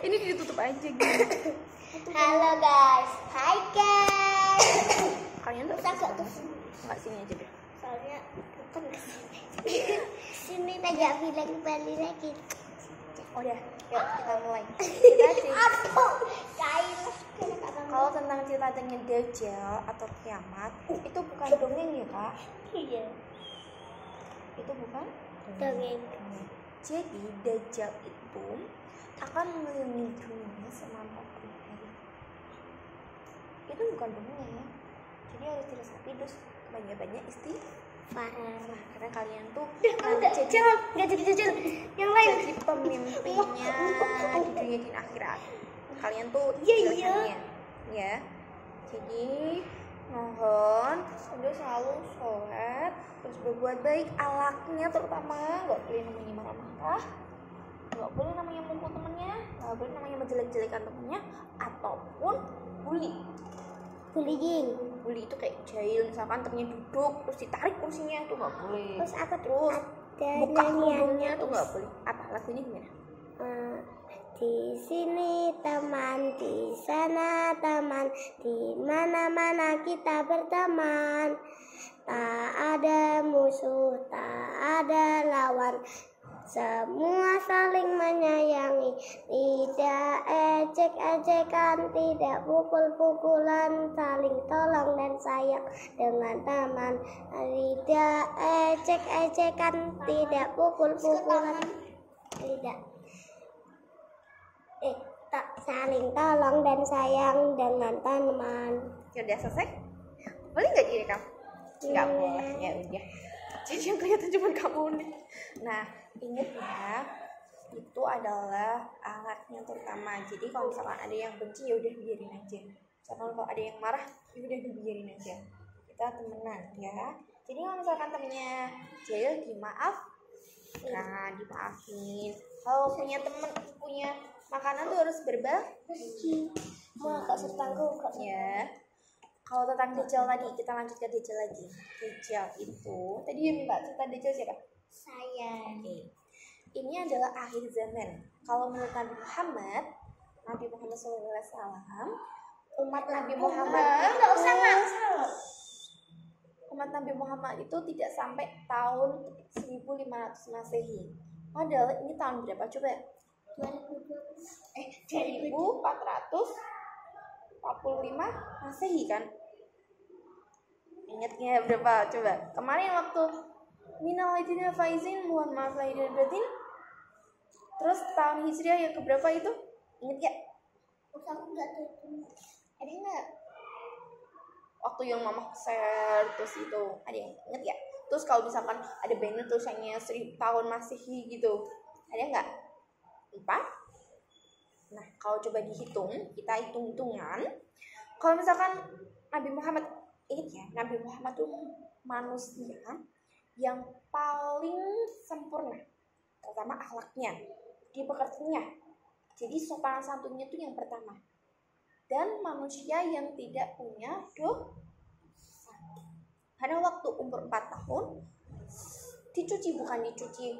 Ini ditutup aja gitu. Halo guys, hai guys. Kalian tuh Agak tuh nggak sini aja deh. soalnya bukan sini agak bilang balik lagi. Oh ya, yuk kita mulai. Kita cerita. Apa? Kain. Kalau tentang ceritanya Dajjal atau kiamat, itu bukan dongeng ya kak? Iya. Itu bukan Dongeng. Jadi Dajjal itu akan mengelilingi dunia selama 40 hari. Itu bukan dongeng ya. Jadi harus diresapi terus banyak-banyak istighfar. Karena kalian tuh Enggak jadi yang lain. jadi pemimpinnya di dunia dan akhirat. Kalian tuh Iya. pilihannya, ya. Jadi mohon udah selalu sholat, terus berbuat baik, alaknya terutama nggak boleh namanya marah-marah, nggak boleh namanya mukul temennya, nggak boleh namanya menjelek-jelekan temennya, ataupun bully. Bully itu kayak jahil, misalkan temennya duduk terus ditarik kursinya, itu nggak boleh. Terus apa Terus buka hidungnya tuh nggak boleh. Apa lagunya gimana? Di sini teman, di sana teman, di mana-mana kita berteman. Tak ada musuh, tak ada lawan, semua saling menyayangi. Tidak ejek-ejekan, tidak pukul-pukulan, saling tolong dan sayang dengan teman. Tidak ejek-ejekan, tidak pukul-pukulan, tidak tak saling tolong dan sayang dengan teman. Udah selesai? Boleh nggak direkam? Nggak boleh, ya udah. Jadi yang kelihatan cuma kamu nih. Nah, ingat ya, itu adalah alatnya terutama. Jadi kalau misalkan ada yang benci ya udah biarin aja. Misalkan kalau ada yang marah ya udah dibiarin aja. Kita temenan ya. Jadi kalau misalkan temennya jahil dimaaf, nah dimaafin. Kalau punya temen punya makanan tuh harus berbagi. Mau agak sertangku kok Ya. Kalau tentang Dajjal tadi, kita lanjut ke Dajjal lagi. Dajjal itu, tadi yang Mbak cerita Dajjal siapa? saya. Oke. Ini adalah akhir zaman. Kalau menurut Nabi Muhammad SAW, umat Nabi Muhammad Nggak usah umat Nabi Muhammad itu tidak sampai tahun 1500 Masehi. Padahal ini tahun berapa coba? 1445 Masehi kan? Ingatnya berapa coba? Kemarin waktu minal aidin faizin, mohon maaf lahir dan batin. Terus tahun Hijriah yang keberapa itu? Ingat gak? Aku nggak tahu. Ada nggak? Waktu yang mama share terus itu ada yang inget ya? Terus kalau misalkan ada banner tulisannya 1000 tahun Masehi gitu, ada nggak? Lupa? Nah kalau coba dihitung, kita hitung-hitungan. Kalau misalkan Nabi Muhammad, ingat ya, Nabi Muhammad tuh manusia yang paling sempurna, terutama akhlaknya, di pekertinya. Jadi sopan santunnya tuh yang pertama. Dan manusia yang tidak punya dosa. Karena waktu umur 4 tahun dicuci, bukan dicuci,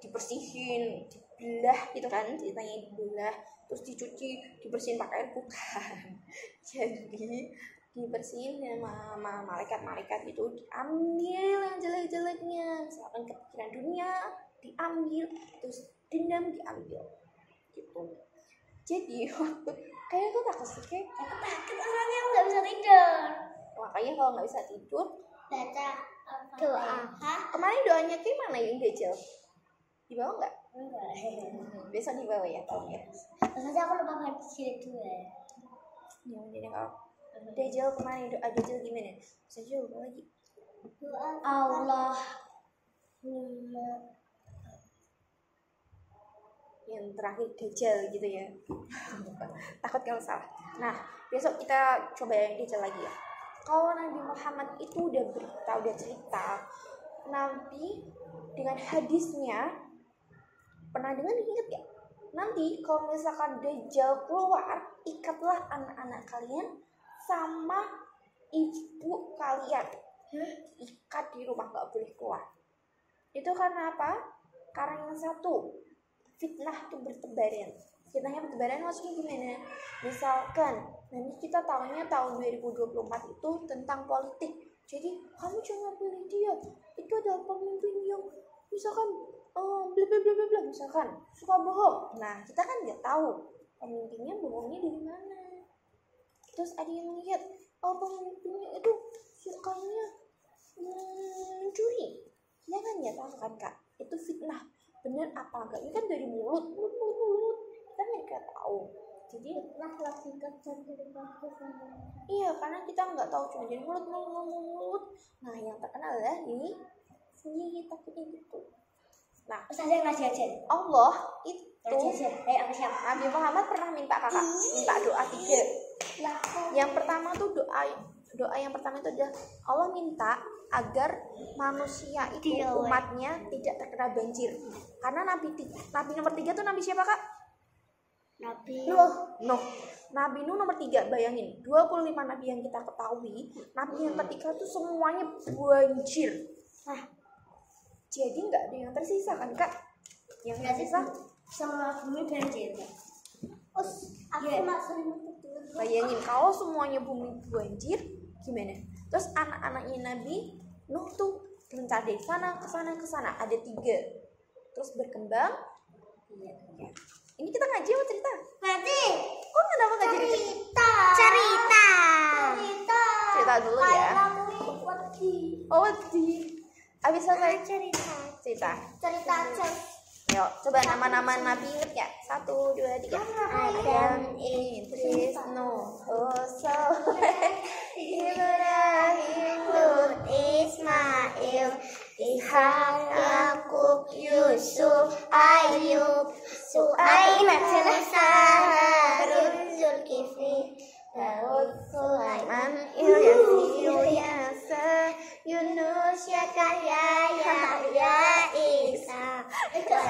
dibersihin, dibelah gitu kan, ceritanya dibelah, terus dicuci, dibersihin pakai air, bukan. Jadi dibersihin sama malaikat-malaikat itu, diambil yang jelek-jeleknya, misalkan kepikiran dunia diambil, terus dendam diambil gitu. Jadi waktu kayak aku takut sih, kayak Aku takut orangnya nggak bisa tidur. makanya kalau nggak bisa tidur Baca doa. kemarin doanya kayak mana yang Dajjal di bawah nggak? Enggak. Besok di bawah ya, tolong ya. Maksudnya aku lupa baca itu ya. Jadi kalau Dajjal kemarin doa Dajjal gimana? Saya lupa lagi. Doa Allah. Yang terakhir Dajjal gitu ya. Takut kalau salah. Nah besok kita coba yang Dajjal lagi ya. Kalau Nabi Muhammad itu udah berita, udah cerita, Nabi dengan hadisnya, pernah dengar, ingat ya? Nanti kalau misalkan Dajjal keluar, ikatlah anak-anak kalian sama ibu kalian. Ikat di rumah, gak boleh keluar. Itu karena apa? Karena yang satu, fitnah itu bertebaran. Fitnahnya bertebaran maksudnya gimana? Misalkan nanti kita tahunya tahun 2024 itu tentang politik. Jadi kamu jangan pilih dia. Itu adalah pemimpin yang misalkan bla bla bla bla bla, misalkan suka bohong. Nah, kita kan nggak tahu pemimpinnya bohongnya dari mana. Terus ada yang lihat pemimpinnya itu sukanya mencuri. Kita kan nggak tahu kan Kak. Itu fitnah. Bener apa enggak? Ini kan dari mulut. Kita nggak tahu. Jadi Laki-laki kecil dari bagus. iya, karena kita nggak tahu cuma dari mulut. Nah, yang terkenal adalah ini sendiri takutnya gitu. Nah, Ustazah ngasih aja. Allah itu Ayo siapa? Nabi Muhammad pernah minta minta doa 3. Yang pertama tuh doa yang pertama itu adalah Allah minta agar manusia itu umatnya tidak terkena banjir. Karena nabi nomor 3 tuh nabi siapa Kak? Nabi Nuh. Nabi Nuh nomor 3. Bayangin 25 nabi yang kita ketahui, nabi yang ketiga tuh semuanya banjir. Nah, jadi nggak ada yang tersisa kan Kak? Yang tersisa semua bumi banjir. Bayangin kalau semuanya bumi banjir gimana? Terus anak-anaknya Nabi Nuh tuh mencari sana ke sana ada 3. Terus berkembang. Iya. Ini kita ngaji apa cerita? Nanti Kok kenapa nggak jadi cerita. Cerita dulu ya. Oh, abis selesai cerita. Yuk, coba nama-nama Nabi inget ya? 1, 2, 3. Adam, Idris, Nuh, Soleh, Ibrahim, Lut, Ismail, Ishak, Yakub, Yusuf, Ayub, Su'aiman, Harun, Zulkifli, Daud, Sulaiman, Ilyas, Yunus, Yahya, Isa,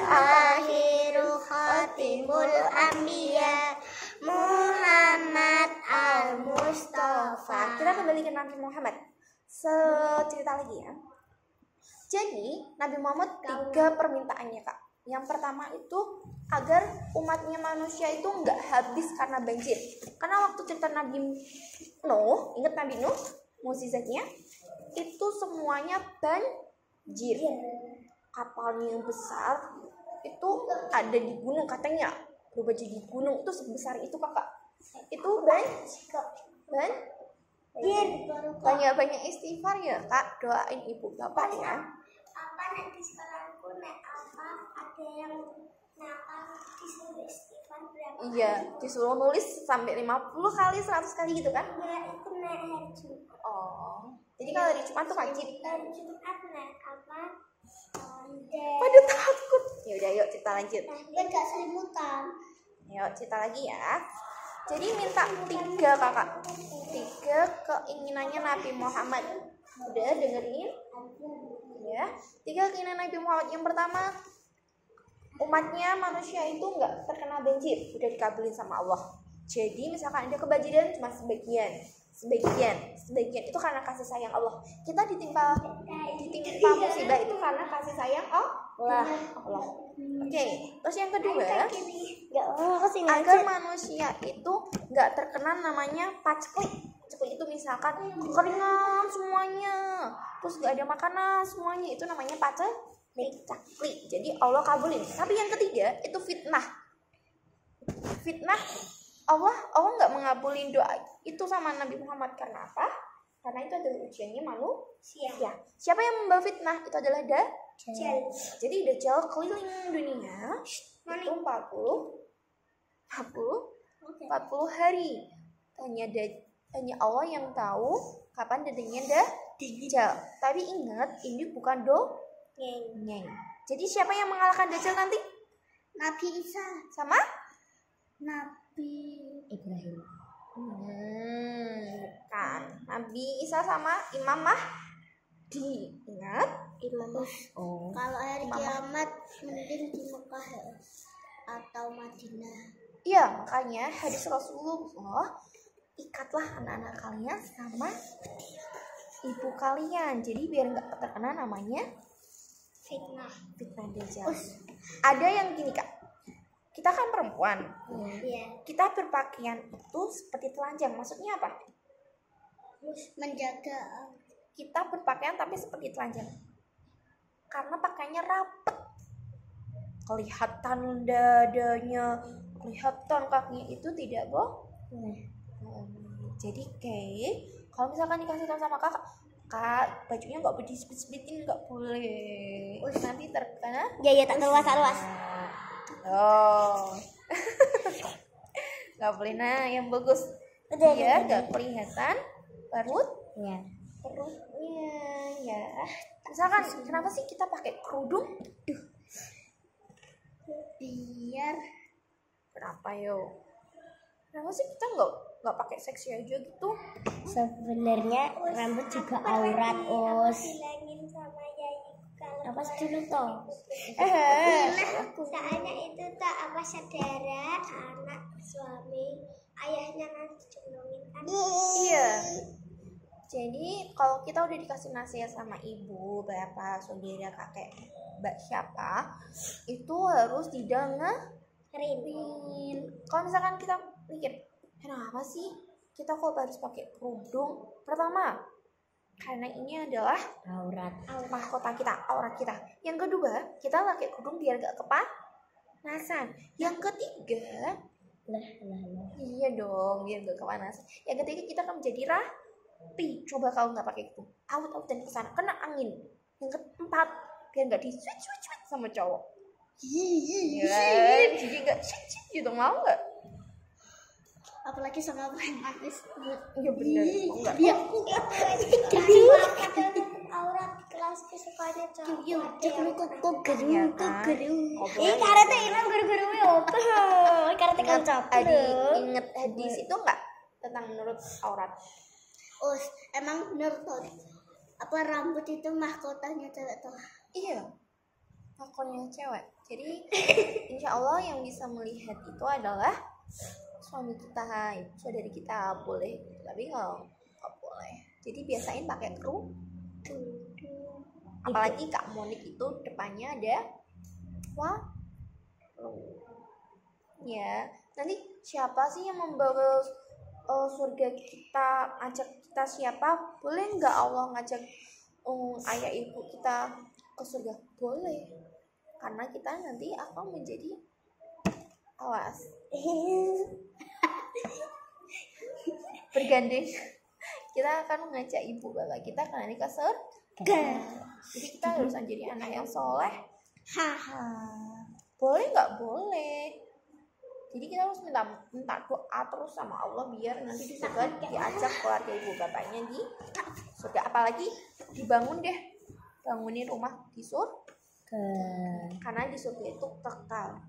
Akhiru Khatimul Anbiya, Muhammad Al-Mustafa. Kita kembali ke Nabi Muhammad. Cerita lagi ya. Jadi Nabi Muhammad 3 permintaannya Kak. Yang pertama itu agar umatnya manusia itu nggak habis karena banjir. Karena waktu cerita Nabi Nuh, ingat Nabi Nuh, mukjizatnya itu semuanya banjir. Kapalnya yang besar itu ada di gunung katanya, berubah jadi gunung itu sebesar itu Kakak. Itu banyak istighfar ya Kak, doain ibu bapak ya. Apa nanti sekolahku ada yang disuruh istighfar berapa? Iya, disuruh nulis sampai 50 kali, 100 kali gitu kan? Enggak, itu naik hari Jumat. Oh. Jadi kalau hari Jumat tuh wajib. Hari Jumat naik apa? Pada takut. Ya udah, yuk cerita lanjut. Enggak selimutan. Yuk cerita lagi ya. Jadi minta 3 Kakak. 3 keinginannya Nabi Muhammad. Udah dengerin? Ya. 3 keinginan Nabi Muhammad. Yang pertama, umatnya manusia itu nggak terkena banjir, udah dikabulin sama Allah. Jadi misalkan ada kebanjiran cuma sebagian itu karena kasih sayang Allah. Kita ditimpa musibah itu karena kasih sayang Allah. Oke. Terus yang kedua, agar manusia itu nggak terkena namanya paceklik. Paceklik itu misalkan keringan semuanya, terus nggak ada makanan semuanya, itu namanya paceklik. Jadi Allah kabulin. Tapi yang ketiga itu fitnah. Allah nggak mengabulin doa itu sama Nabi Muhammad. Karena apa? Karena itu adalah ujiannya manusia. Siapa yang membawa fitnah? Itu adalah Dajjal. Jadi Dajjal keliling dunia itu 40 hari. Hanya Allah yang tahu kapan datangnya Dajjal. Tapi ingat, ini bukan dongeng. Jadi siapa yang mengalahkan Dajjal nanti? Nabi Isa sama Nabi Ibrahim. Bukan. Nabi Isa sama Imam Mahdi. Ingat? Imam Mahdi. Oh. Kalau hari kiamat mending di Mekah atau Madinah. Iya, makanya hadis Rasulullah, ikatlah anak-anak kalian sama ibu kalian. Jadi biar nggak terkena namanya fitnah Dajjal. Ada yang gini Kak. Kita kita kan perempuan, Iya. kita berpakaian itu seperti telanjang. Maksudnya apa? Menjaga. Kita berpakaian tapi seperti telanjang karena pakaiannya rapet, kelihatan dadanya, kelihatan kakinya, itu tidak boleh. Jadi kalau misalkan dikasih tahu sama kakak, kak bajunya nggak boleh displit-splitin, nggak boleh, nanti terkena. Ya tak luas. Oh. Nggak boleh. Nah, yang bagus biar nggak kelihatan perutnya ya. Misalkan kenapa sih kita pakai kerudung? Biar Kenapa sih kita nggak pakai seksi aja gitu? sebenarnya rambut juga aurat, Us. Bilangin sama Yayi kalau Apa dulu toh? soalnya itu tak apa saudara, anak, suami, ayahnya nanti cenderungin kan. Iya. Jadi kalau kita udah dikasih nasihat sama ibu, bapak, saudara, kakek, mbak siapa, itu harus didengerin. Kalau misalkan kita mikir, kenapa sih kita kok harus pakai kerudung? Pertama, karena ini adalah Aurat. mahkota kita, aurat kita. Yang kedua, kita pakai kerudung biar gak kepanasan. Yang ketiga, Lah. iya dong, biar gak kepanasan. Yang ketiga, kita akan menjadi rapi. Coba kalau nggak pakai itu, out dan kesana kena angin. Yang keempat, biar nggak di switch sama cowok. Iya, jadi nggak switch gitu, mau nggak? Apalagi sama preman. Iya bener, mau nggak? Dia Aurat kelas kesukaannya cowok. kok Iya kan? karate ilang guru-guru apa? Karate kancap. Ingat hadis itu nggak tentang menurut aurat? Us, emang bener toh? Apa rambut itu mahkotanya cewek toh? Iya, makonnya cewek. Jadi insya Allah yang bisa melihat itu adalah suami kita, saudari kita boleh, tapi kalau nggak boleh. Jadi biasain pakai kerudung. Apalagi Kak Monik itu depannya ada ya. Nanti siapa sih yang membawa surga kita, ajak kita siapa? Boleh nggak Allah ngajak ayah ibu kita ke surga? Boleh, karena kita nanti akan menjadi awas bergandeng. Kita akan mengajak ibu bapak kita karena ini ke surga. Jadi kita harus menjadi anak yang soleh. Boleh nggak? Boleh. Jadi kita harus minta doa terus sama Allah biar nanti di surga diajak keluarga ibu bapaknya di surga. Apalagi bangunin rumah di surga, karena di surga itu kekal.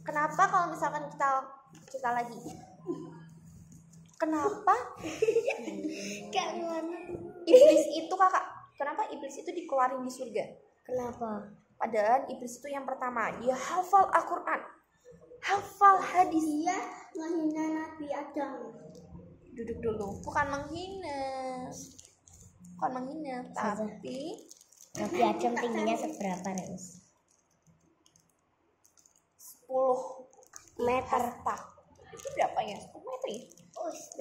Kenapa kalau misalkan kita lagi, kenapa iblis itu kakak, kenapa iblis itu dikeluarin di surga? Kenapa? Padahal iblis itu yang pertama dia hafal Al-Quran, hafal hadis. Dia menghina Nabi Adam. Duduk dulu, bukan menghina, tapi Nabi Adam tingginya seberapa, Reus? 10 meter. Itu berapa ya? 10 meter ya?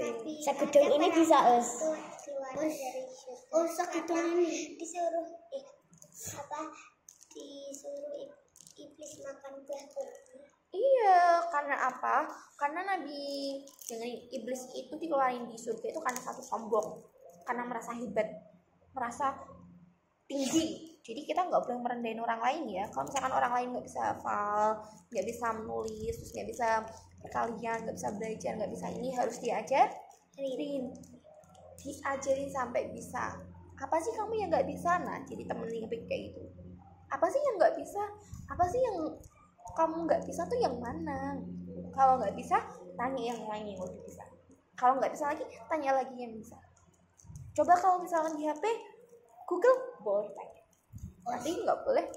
Nabi Segedung ini bisa, Us. keluar dari surga. Segedung ini. Disuruh iblis makan buah kurma. Iya, karena apa? Karena Nabi dengan iblis itu dikeluarin di surga itu karena satu sombong, karena merasa hebat, merasa tinggi. Jadi kita nggak boleh merendahin orang lain ya. Kalau misalkan orang lain nggak bisa hafal, nggak bisa menulis, terus nggak bisa perkalian, nggak bisa belajar, nggak bisa ini, harus diajarin sampai bisa. Apa sih kamu yang nggak bisa? Nah, jadi temenin kayak gitu. Apa sih yang nggak bisa? Apa sih yang kamu nggak bisa tuh yang mana? Kalau nggak bisa, tanya yang lain yang udah bisa. Kalau nggak bisa lagi, tanya lagi yang bisa. Coba kalau misalkan di HP Google boleh tanya, tapi nggak boleh.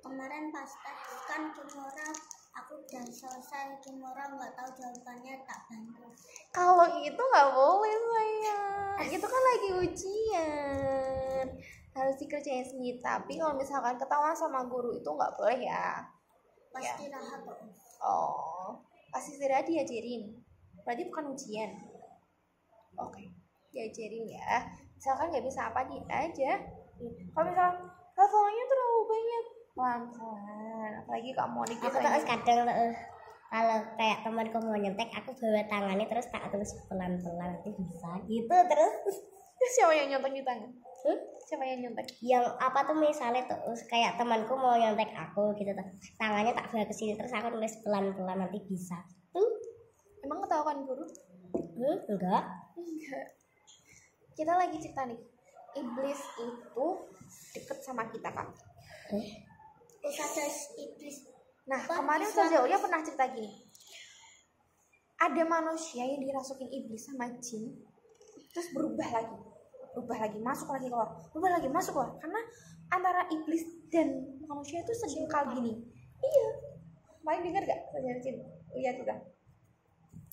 Kemarin pas tes kan Kimura, aku udah selesai, Kimura nggak tahu jawabannya, tak bantu. Kalau itu nggak boleh sayang, itu kan lagi ujian, harus dikerjain sendiri. Tapi kalau misalkan ketahuan sama guru itu nggak boleh ya. Pasti rahat kok. Oh, pas istirahat diajarin. Berarti bukan ujian. Oke, diajarin ya. Misalkan nggak bisa apa dia aja. Kalau misalkan hafalannya terlalu banyak, pelan-pelan. Apalagi Kak Monik Aku terus kadang kalau kayak temanku mau nyontek, aku bawa tangannya terus tak tulis pelan-pelan nanti bisa gitu terus. Siapa yang nyontek di tangan? Siapa yang nyontek? Yang apa tuh misalnya terus kayak temanku mau nyontek aku gitu tuh, tangannya tak bawa ke sini terus aku tulis pelan-pelan nanti bisa. Emang ketahuan guru? Enggak. Kita lagi cerita nih. Iblis itu deket sama kita Kak. Iblis. Nah, kemarin Ustaz Zaulia pernah cerita gini. Ada manusia yang dirasukin iblis sama jin, terus berubah lagi, masuk lagi keluar, berubah lagi, masuk keluar. Karena antara iblis dan manusia itu sejengkal gini. Iya. Main dengar gak? Lihat kita.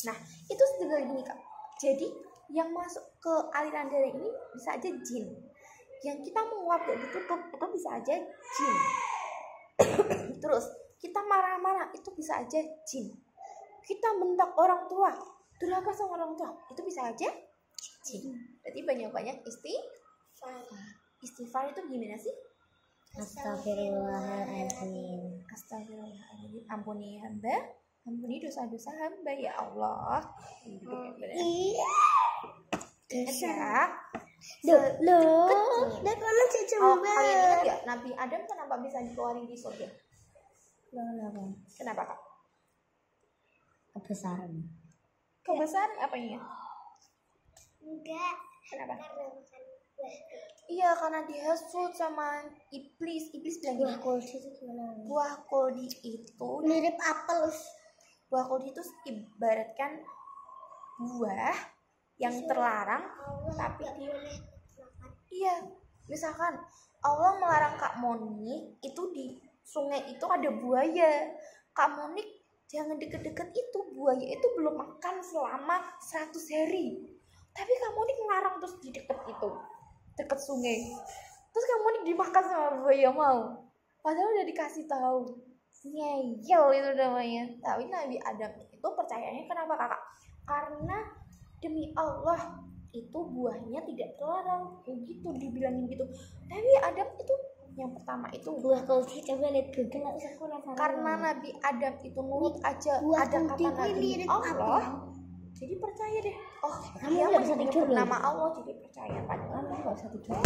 Nah, itu sejengkal gini Kak. Jadi, yang masuk ke aliran darah ini bisa aja jin. Yang kita menguap gak ditutup, itu bisa aja jin. Terus, kita marah-marah, itu bisa aja jin. Kita bentak orang tua, durhaka sama orang tua, itu bisa aja jin. Berarti banyak-banyak istighfar itu gimana sih? Astagfirullahaladzim. Astagfirullahaladzim. Ampuni hamba, ampuni dosa-dosa hamba ya Allah. Iya. Ya. Loh, dan mana cucu Kalian ingat ya Nabi Adam kenapa bisa dikeluarin di surga? Kenapa Kak? Kebesaran apanya? Enggak. Kenapa? Karena makan buah. Iya, karena dihasut sama iblis. Iblis bilang gini, buah koldi itu mirip apel. Buah koldi itu ibaratkan buah yang terlarang, tapi boleh makan. iya, misalkan Allah melarang Kak Monik itu di sungai itu ada buaya. Kak Monik jangan deket-deket itu, buaya itu belum makan selama 100 hari. Tapi Kak Monik melarang terus di deket itu, deket sungai. Terus Kak Monik dimakan sama buaya mau. Padahal udah dikasih tahu. Ngeyel itu namanya. Tapi Nabi Adam itu percayanya kenapa Kakak? Karena demi Allah itu buahnya tidak terlarang, begitu dibilangin gitu. Tapi Adam itu yang pertama itu Buah koldi, coba lihat Google karena Nabi Adam itu nurut aja buah ada koldi kata Nabi mirip Allah, apel. jadi percaya deh. Oh, Kamu dia nggak bisa menyebut tidur loh. nama Allah, jadi percaya pada Kamu nggak usah tidur.